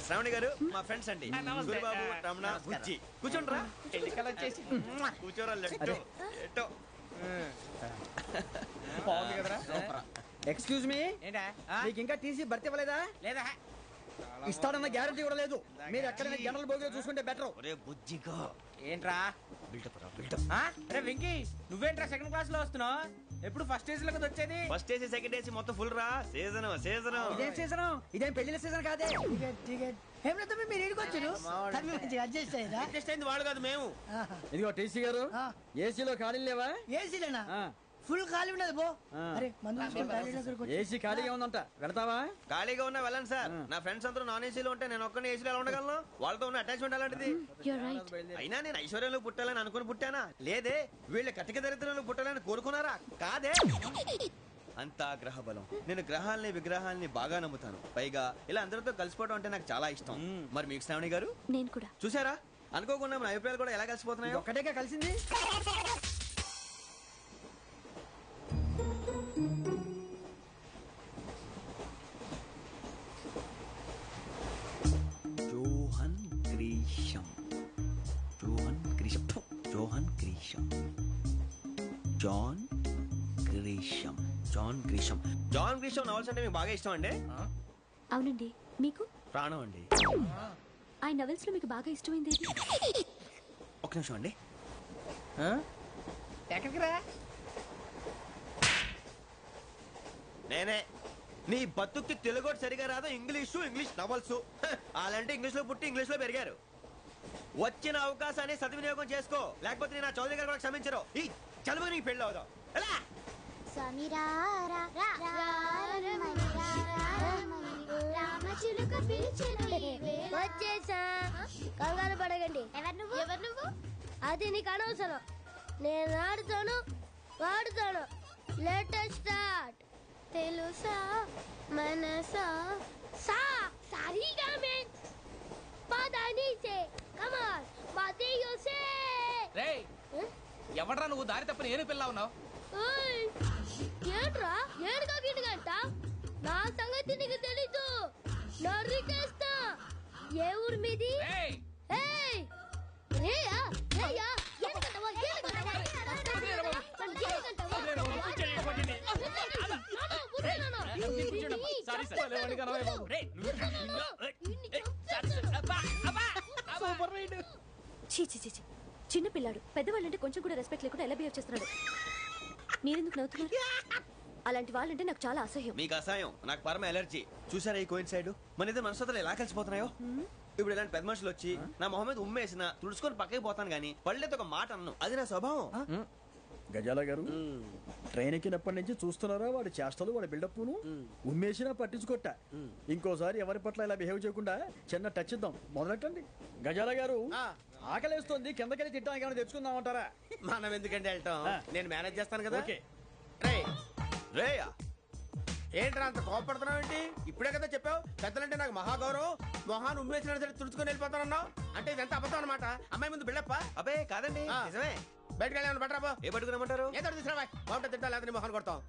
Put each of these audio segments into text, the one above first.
శ్రావణి గారు మా ఫ్రెండ్స్ అండి. గురుబాబు, రమణ, బుజ్జి. కూర్చోండిరా. కూర్చోరా. బాగుంది కదరా. ఎక్స్క్యూజ్ మీ, మీకు ఇంకా టీసీ భర్తీ ఇవ్వలేదా? లేదా ఇస్తాడన్న గ్యారంటీ కూడా లేదు. మీరు ఎక్కడైనా జనరల్ బోగిలో చూసుకుంటే బెటర్. ఒరే బుజ్జిగా ఏంట్రా రే వెంకీ, నువ్వేంట్రా సెకండ్ క్లాస్ లో వస్తున్నావు? ఎప్పుడు ఫస్ట్ ఏసీ లో కదా వచ్చేది? ఫస్ట్ ఏసీ సెకండ్ ఏసీ మొత్తం ఫుల్ రా. సీజన్ ఇదేం సీజన్? ఇదేం పెళ్లిన సీజన్ కాదే. మీరు ఏడుకొచ్చారు అడ్జస్ట్ అయ్యారా? అడ్జస్ట్ అయింది వాళ్ళు కాదు, మేము. ఇదిగో టీసీ గారు, ఏసీలో ఖాళీ లేవా? ఏసీలేనా? ఫుల్ ఖాళీ ఉండదు బో. అరే ఏసీ ఖాళీగా ఉందంట, వెళతావా? ఖాళీగా ఉన్నా వెళ్ళండి సార్. నా ఫ్రెండ్స్ అందరూ నాన్ ఏసీలో ఉంటే నేను ఒక్కనే ఏసీలో ఎలా ఉండగలను? వాళ్ళతో ఉన్న అటాచ్మెంట్ అలాంటిది. అయినా నేను ఐశ్వర్యంలో పుట్టాలని అనుకుని పుట్టానా? లేదే. వీళ్ళ కటిక దరిద్రంలో పుట్టాలని కోరుకున్నారా? కాదే. అంతా గ్రహ బలం. నేను గ్రహాలని విగ్రహాలని బాగా నమ్ముతాను. పైగా ఇలా అందరితో కలిసిపోవడం అంటే నాకు చాలా ఇష్టం. మరి మీకు శ్రావణి గారు? నేను కూడా. చూసారా, అనుకోకుండా మన అభిప్రాయాలు కూడా ఎలా కలిసిపోతున్నాయి. ఒక్కటేగా కలిసింది. జాన్ గ్రీషం నవల్స్ అంటే మీకు బాగా ఇష్టం అండి? అవునండి. మీకు? ప్రాణం అండి. ఆ నవల్స్ లో మీకు బాగా ఇష్టమైంది? ఒక్క నిమిషం అండి. ఎక్కడికి రా? నేనే. నీ బతుక్కి తెలుగు సరిగా రాదు. English novels. అలాంటి ఇంగ్లీష్ లో పుట్టి ఇంగ్లీష్ లో పెరిగారు. వచ్చిన అవకాశాన్ని సద్వినియోగం చేసుకో, లేకపోతే నేను చౌదరి గారు కూడా క్షమించరు. ఈ చదువు నీకు పెళ్ళి అవుదాం. ఎలా వచ్చేసా, కంగారు పడగండి. ఎవరు నువ్వు? అది నీకు అనవసరం. నేను ఆడుతాను, వాడుతాను. Latest start. తెలుసా మనసా సా సారీగా మెన్ పదని సే కమాన్ మాదేయో సే. రేయ్, ఎవడ్రా నువ్వు? దారి తప్పని ఏను పిల్ల ఉన్నావు? ఏంట్రా ఏడుగా గిడుగంట? నా సంగతి నీకు తెలీదు. నరికేస్తా. ఏ ఊరు మీది? రేయా రేయా ఎందుకంటావా? చిన్న పిల్లాడు. పెద్దవాళ్ళంటే కొంచెం కూడా రెస్పెక్ట్ లేకుండా ఎలా బిహేవ్ చేస్తున్నాడు. మీరెందుకు నవ్వుతున్నారు? అలాంటి వాళ్ళంటే నాకు చాలా అసహ్యం. మీకు అసహ్యం, నాకు పరమ ఎలర్జీ. చూసారా ఈ కోయిన్సైడ్? మన ఇద్దరు మనసులు ఎలా కలిసిపోతున్నాయో. ఇప్పుడు ఇలాంటి పెద్ద మనుషులు వచ్చి నా మొహం మీద ఉమ్మేసిన తుడుచుకొని పక్కకి పోతాను గానీ పళ్ళేతో ఒక మాట అన్ను. అది నా స్వభావం. గజాల గారు, ట్రైన్ ఎక్కినప్పటి నుంచి చూస్తున్నారా వాడి చేష్టలు, వాడి బిల్డప్ ను? ఉమ్మేసినా పట్టించుకోట. ఇంకోసారి ఎవరి పట్ల ఇలా బిహేవ్ చేయకుండా చిన్న టచ్ ఇద్దాం. మొదలెట్టండి. గజాల గారు, ఆకలేస్తుంది, కిందకెళ్ళి తిట్టానికి ఏమైనా తెచ్చుకుందామంటారా? మనం ఎందుకంటే వెళ్తాం, నేను మేనేజ్ చేస్తాను కదా. రేయా, ఏంట్రా అంత కోపడుతున్నావు ఏంటి? ఇప్పుడే కదా చెప్పావు పెద్దలంటే నాకు మహాగౌరవం. మొహాన్ని ఉమ్మేసిన సరే తుడుచుకొని వెళ్ళిపోతానన్నావు. అంటే ఇదంతా అబద్ధం అనమాట. అమ్మాయి ముందు బిల్డప్ప? అబ్బే కాదండి, నిజమే. బయటకు వెళ్ళాను బట్రాబో. ఏ పట్టుకురమ్మంటారు? ఏదో తీసుకురా బాగుంటే తింటా, లేదా మొహాన్ని కొడతాం.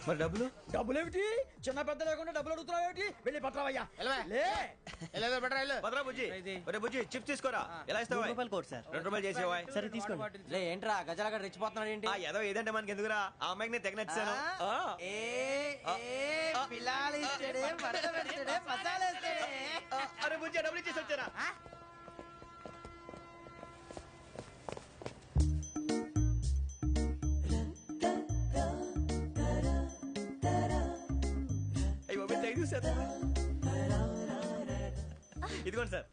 మరి డబ్బులు? డబ్బులు ఏమిటి? చిన్న పెద్ద లేకుండా డబ్బులు అడుగుతున్నావు ఏమిటి? వెళ్ళి పట్టరావయ్యా. పదరా బుజ్జి. బుజ్జి చిప్స్ తీసుకోరా. ఎలా ఇస్తావా? ₹2 చేసేవా? సరే తీసుకోండి. ఏంట్రా గజాల రెచ్చిపోతున్నాడు ఏంటి? ఏదో ఏదంటే మనకి ఎందుకురా? ఆ అమ్మాయికి నేను తెగ నచ్చాను. అరే బుజ్జి, డబ్బులు ఇచ్చేసి వచ్చారా? ఇదిగోండి సార్.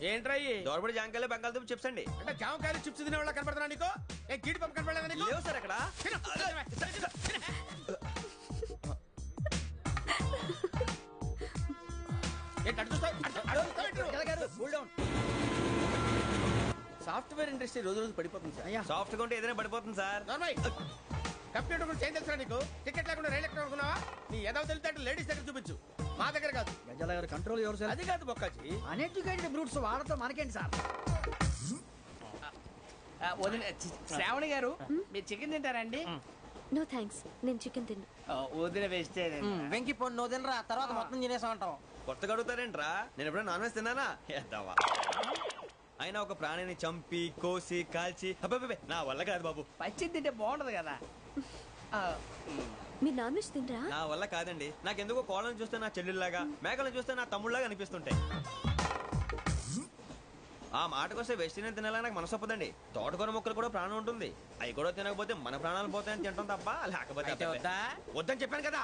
ఏంట్రా దోరబడి జాంకాయలు బంగాళదుంప చిప్స్ అండి. అంటే జామకాయలు చిప్స్ తినే వాళ్ళ కనపడుతున్నా నీకు? ఏ గీడి పంప కనపడలేదా నీకు? లేవు సార్ అక్కడ. సాఫ్ట్వేర్ ఇండస్ట్రీ రోజు రోజు పడిపోతుంది సార్. సాఫ్ట్ గా ఉంటే ఏదైనా పడిపోతుంది సార్. కంప్యూటర్ గురించి ఏం తెలుసా నీకు? టికెట్ లేకుండా రైలు ఎక్కడ అనుకున్నావా? నీ ఏదో తెలితే లేడీస్ దగ్గర చూపించు, మా దగ్గర కాదు. గజాల గారు కంట్రోల్ ఎవరు సార్? అది కాదు బొక్కాజీ. అన్ఎడ్యుకేటెడ్ బ్రూట్స్ వాడతో మనకేంటి సార్? శ్రావణి గారు, మీరు చికెన్ తింటారండి? నో థ్యాంక్స్, నేను చికెన్ తిన్నా. వదిన వేస్తే వెంకి పొన్ను నువ్వు తినరా, తర్వాత మొత్తం తినేసా ఉంటాం. కొత్తగా అడుగుతారేంట్రా? నేను ఎప్పుడైనా నాన్ వెజ్ తిన్నానా? ఎద్దావా. అయినా ఒక ప్రాణిని చంపి కోసి కాల్చి అబ్బబ్బబ్బే, నా వల్ల కాదు బాబు. పచ్చి తింటే బాగుంటది కదా. మీరు నాన్ వెజ్ తినరా? నా వల్ల కాదండి. నాకెందుకో కోళ్ళని చూస్తే నా చెల్లెళ్ళలాగా, మేకలను చూస్తే నా తమ్ముళ్ళలాగా అనిపిస్తుంటాయి. ఆ మాటకొస్తే వెస్టిరియన్ తినాలని నాకు మనసు ఒప్పదండి. తోటకూర మొక్కలు కూడా ప్రాణం ఉంటుంది. అవి కూడా తినకపోతే మన ప్రాణాలు పోతాయని తింటాం తప్ప లేకపోతే వద్దా? వద్దని చెప్పాను కదా.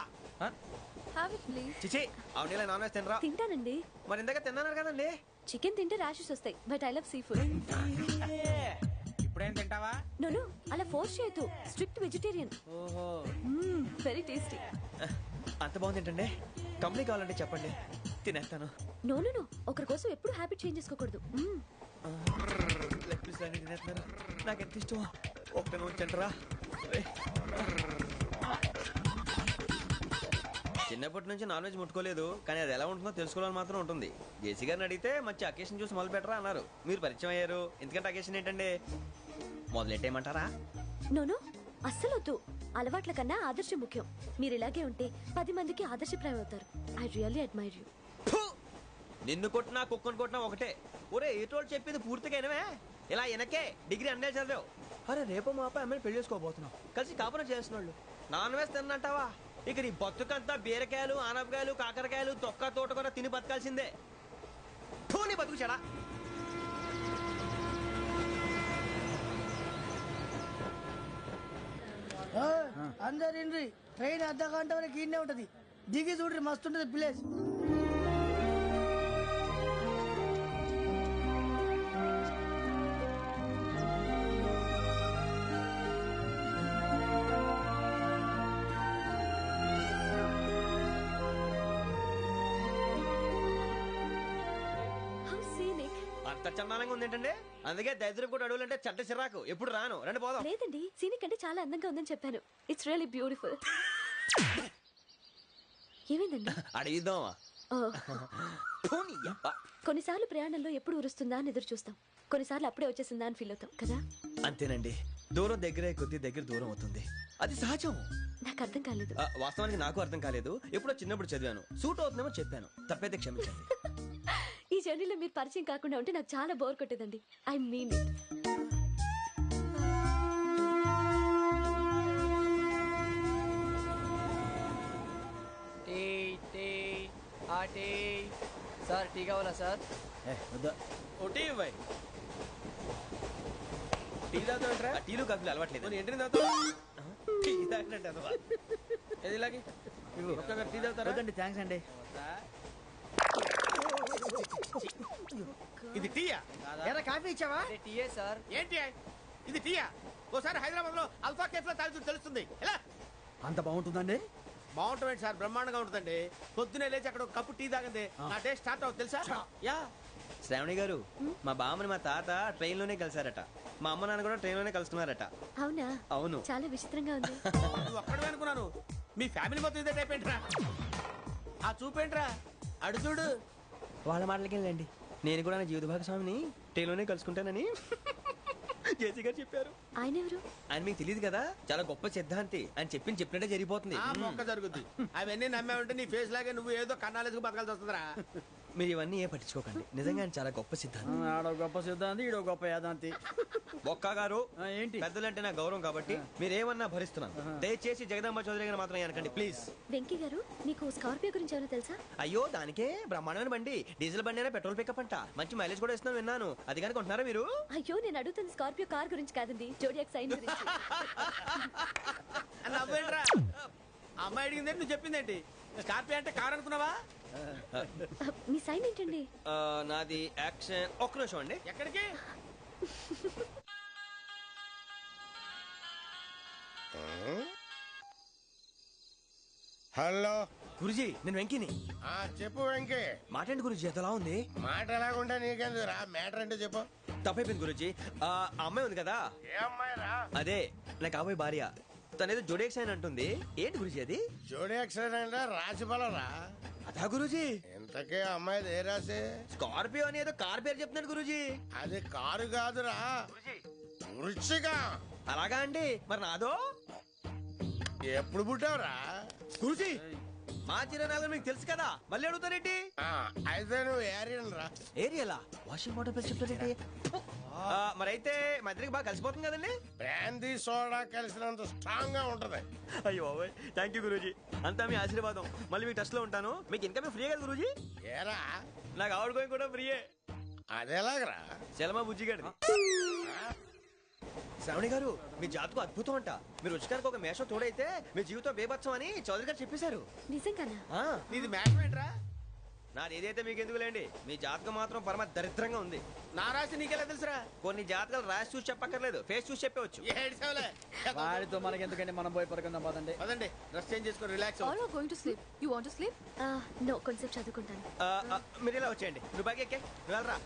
చిచి, అవునీ నాన్ వెజ్ తినరా? తింటానండి. మరి ఇందాక తిన్నాను కదండి. చికెన్ తింటే ర్యాషెస్ వస్తాయి, but I love sea food. ఇప్పుడేం తింటావా? నో అలా ఫోర్స్ చేయొద్దు. Strict vegetarian. ఓహో, వెరీ టేస్టీ. అంత బాగుంది ఏంటండి? కంపెనీ కావాలంటే చెప్పండి, తినేస్తాను. నో ఒకరి కోసం ఎప్పుడు హ్యాబిట్ చేంజ్ చేసుకోకూడదు. లెగ్ పీస్ అన్ని తినేస్తున్నారు. నాకు ఎంత ఇష్టం. ఒక్క ఉంచండిరా. చిన్నప్పటి నుంచి నాన్ వెజ్ ముట్టుకోలేదు, కానీ అది ఎలా ఉంటుందో తెలుసుకోవాలని మాత్రం ఉంటుంది. జేసీ గారిని అడిగితే మంచి అకేషన్ చూసి మొదలు పెట్టరా అన్నారు. మీరు పరిచయం అయ్యారు, ఎందుకంటే అకేషన్ ఏంటండి? మొదలెట్టేయమంటారా? నో అస్సలు వద్దు. అలవాట్ల కన్నా ఆదర్శం ముఖ్యం. మీరు ఇలాగే ఉంటే 10 మందికి ఆదర్శప్రాయం అవుతారు. I really admire you. నిన్ను కొట్టినా కుక్కను కొట్టినా ఒకటే. ఒరే ఏటోళ్ళు చెప్పింది పూర్తిగా వినవే. ఇలా వెనకే డిగ్రీ అన్నే చదివావు. అరే రేపు మా అబ్బాయి అమ్మని పెళ్లి చేసుకోబోతున్నావు, కలిసి కాపురం చేస్తున్నాళ్ళు. Non veg తిన్నంటావా? ఇక నీ బతుకంతా బీరకాయలు, ఆనపకాయలు, కాకరకాయలు, తొక్క తోట కూడా తిని బతకాల్సిందే. నీ బతుకు చెడా. అందరు ఇండ్రి, ట్రైన్ అర్ధ గంట వరకు ఇన్నే ఉంటది. దిగి చూడ్రి, మస్తు ఉంటది ప్లేస్. అంత చందానంగా ఉంది ఏంటండి? అందుకే దరిద్రం కూడా అడవులంటే చెడ్డ చిరాకు. ఎప్పుడు రాను, రండి పోదాం. లేదండి, సీనిక్ అంటే చాలా అందంగా ఉందని చెప్పాను. It's really beautiful. ఏమైందండి? అడిగిద్దామా? కొన్నిసార్లు ప్రయాణంలో ఎప్పుడు ఉరుస్తుందా అని ఎదురు చూస్తాం, కొన్నిసార్లు అప్పుడే వచ్చేసిందా అని ఫీల్ అవుతాం కదా. అంతేనండి, దూరం దగ్గరే కొద్ది దగ్గర దూరం అవుతుంది. అది సహజం. నాకు అర్థం కాలేదు. వాస్తవానికి నాకు అర్థం కాలేదు. ఎప్పుడో చిన్నప్పుడు చదివాను, సూట్ అవుతుందేమో చెప్పాను. తప్పైతే క్షమించండి. ఈ జర్నీలో మీరు పరిచయం కాకుండా ఉంటే నాకు చాలా బోర్ కొట్టేదండి. I mean it. Sir tea కావాలా సార్? ఒకటి ఇవ్వాలి. టీ తాగుతాంట్రా? టీలు కాఫీలు అలవాట్లేదు. ఏంటి తాగుతావు? టీ తాగినట్టు అదవా. ఏది ఇలాగే ఒక్క టీ తాగుతారా? థ్యాంక్స్ అండి. ఇది టీయా? ఎరా కాఫీ ఇచ్చావా? టీయే సార్. ఏంటి ఇది టీయా? ఓసారి హైదరాబాద్ లో అల్ఫా కేఫ్ లో తాగుతూ తెలుస్తుంది. ఎలా అంత బాగుంటుందండి? బాగుంటుంది సార్, బ్రహ్మాండంగా ఉంటుందండి. పొద్దునే లేచి అక్కడ ఒక కప్పు టీ తాగింది నా డే స్టార్ట్ అవుతుంది తెలుసా? యా. శ్రావణి గారు, మా బామ్మని మా తాత ట్రైన్ లోనే కలిసారట. మా అమ్మ నాన్న కూడా ట్రైన్ లోనే కలుస్తున్నారట. అవునా? అవును. చాలా విచిత్రంగా ఉంది. నువ్వు ఒక్కడే అనుకున్నాను, మీ ఫ్యామిలీ మొత్తం ఇదే టైప్ ఏంట్రా? ఆ చూపేంట్రా, అడు చూడు. వాళ్ళ మాటలకి వెళ్ళండి. నేను కూడా నా జీవిత భాగస్వామిని ట్రైన్ లోనే కలుసుకుంటానని జేసీ గారు చెప్పారు. ఆయన ఎవరు? ఆయన మీకు తెలియదు కదా, చాలా గొప్ప సిద్ధాంతి. అని చెప్పినట్టే జరిగిపోతుంది. ఆ మొక్క జరుగుద్ది. అవన్నీ నమ్మావంటే నీ ఫేస్ లాగే నువ్వు ఏదో కన్నాలేసుకు బతకాల్సి వస్తుందిరా. మీరు ఇవన్నీ ఏ పట్టించుకోకండి. నిజంగా ఆయన చాలా గొప్ప సిద్ధాంతి. ఆడో గొప్ప సిద్ధాంతి, ఈడో గొప్ప యాదాంతి. ఒక్క గారు, ఏంటి? పెద్దలంటే నా గౌరవం కాబట్టి మీరేమన్నా భరిస్తున్నాను. దయచేసి జగదాంబ చౌదరి గారు మాత్రం అనకండి ప్లీజ్. వెంకీ గారు, మీకు స్కార్పియో గురించి ఏమైనా తెలుసా? అయ్యో దానికే బ్రహ్మాండమైన బండి. డీజిల్ బండి అయినా పెట్రోల్ పికప్ అంట. మంచి మైలేజ్ కూడా ఇస్తున్నాను విన్నాను. అది కానీ కొంటున్నారా మీరు? అయ్యో నేను అడుగుతుంది స్కార్పియో కార్ గురించి కాదండి, జోడియాక్ సైన్ గురించి. నవ్వేంట్రా? అమ్మాయి అడిగింది నువ్వు చెప్పిందేంటి? స్కార్పియో అంటే కారు అనుకున్నావా? మీ సైన్ ఏంటండి? నాది యాక్షన్. ఒక్క నిమిషం అండి. ఎక్కడికి? హలో గురుజీ, నేను వెంకీని. చెప్పు వెంకీ. మాటండి గురుజీ, ఎంతలా ఉంది? మాట ఎలాగుంటా నీకెందుకు రా, మ్యాటర్ అంటే చెప్పు. తప్పైపోయింది గురుజీ. ఆ అమ్మాయి ఉంది కదా, ఏ అమ్మాయి రా? అదే నా కాబోయే భార్య. తనేదో జోడేక్స్ అని అంటుంది. ఏంటి గురుజీ అది? జోడి యాక్సిడెంట్ రాసి రా. అదా గురుజీ? ఇంతకే అమ్మాయిది ఏ రాసి? స్కార్పియో అని ఏదో కార్ పేరు చెప్తున్నాడు గురుజీ. అది కారు కాదురా, వృచ్చిక. అలాగా అండి, మరి నాదో? ఎప్పుడు పుట్టావురా గురుజీ మా చిరనాలు మీకు తెలుసు కదా మళ్ళీ అడుగుతారేంటి ఆ, అయితే నువ్వు ఏరియన్ రా. ఏరియలా వాషింగ్ వాటర్ పేరు చెప్తారేంటి మరైతే మా ఇద్దరికి బాగా కలిసిపోతుంది కదండి బ్రాందీ సోడా కలిసినంత స్ట్రాంగ్ గా ఉంటది. అయ్యో థ్యాంక్ యూ గురూజీ అంతా మీ ఆశీర్వాదం మళ్ళీ మీ టచ్ లో ఉంటాను మీకు ఇంకా ఫ్రీ కదా గురూజీ ఏరా నాకు ఆవిడ గోయింగ్ కూడా ఫ్రీయే అదేలాగరా? చలమా బుజ్జి గారి శ్రావణి గారు మీ జాతకు అద్భుతం అంట మీరు రుచికారికి ఒక మేషం తోడైతే మీ జీవితం బేబత్సం అని చౌదరి గారు చెప్పేశారు నిజంగానా? నీది మ్యాచ్ ఏంట్రా? నాది ఏదైతే మీకు ఎందుకులేండి మీ జాతకం మాత్రం పరమ దరిద్రంగా ఉంది నా రాసి నీకెలా తెలుసురా? కొన్ని జాతకాలు రాసి చూసి చెప్పక్కర్లేదు ఫేస్ చూసి చెప్పవచ్చు ఏడ్చావులే. వాడితో మనకి ఎందుకండి, మనం పోయి పడుకుందాం పదండి. పదండి డ్రెస్ చేంజ్ చేసుకొని relax All are going to sleep. You want to sleep? No కొంచెం చదువుకుంటాను. మీరు ఇలా వచ్చేయండి నువ్వు బాగా ఎక్కే నువ్వు వెళ్ళరా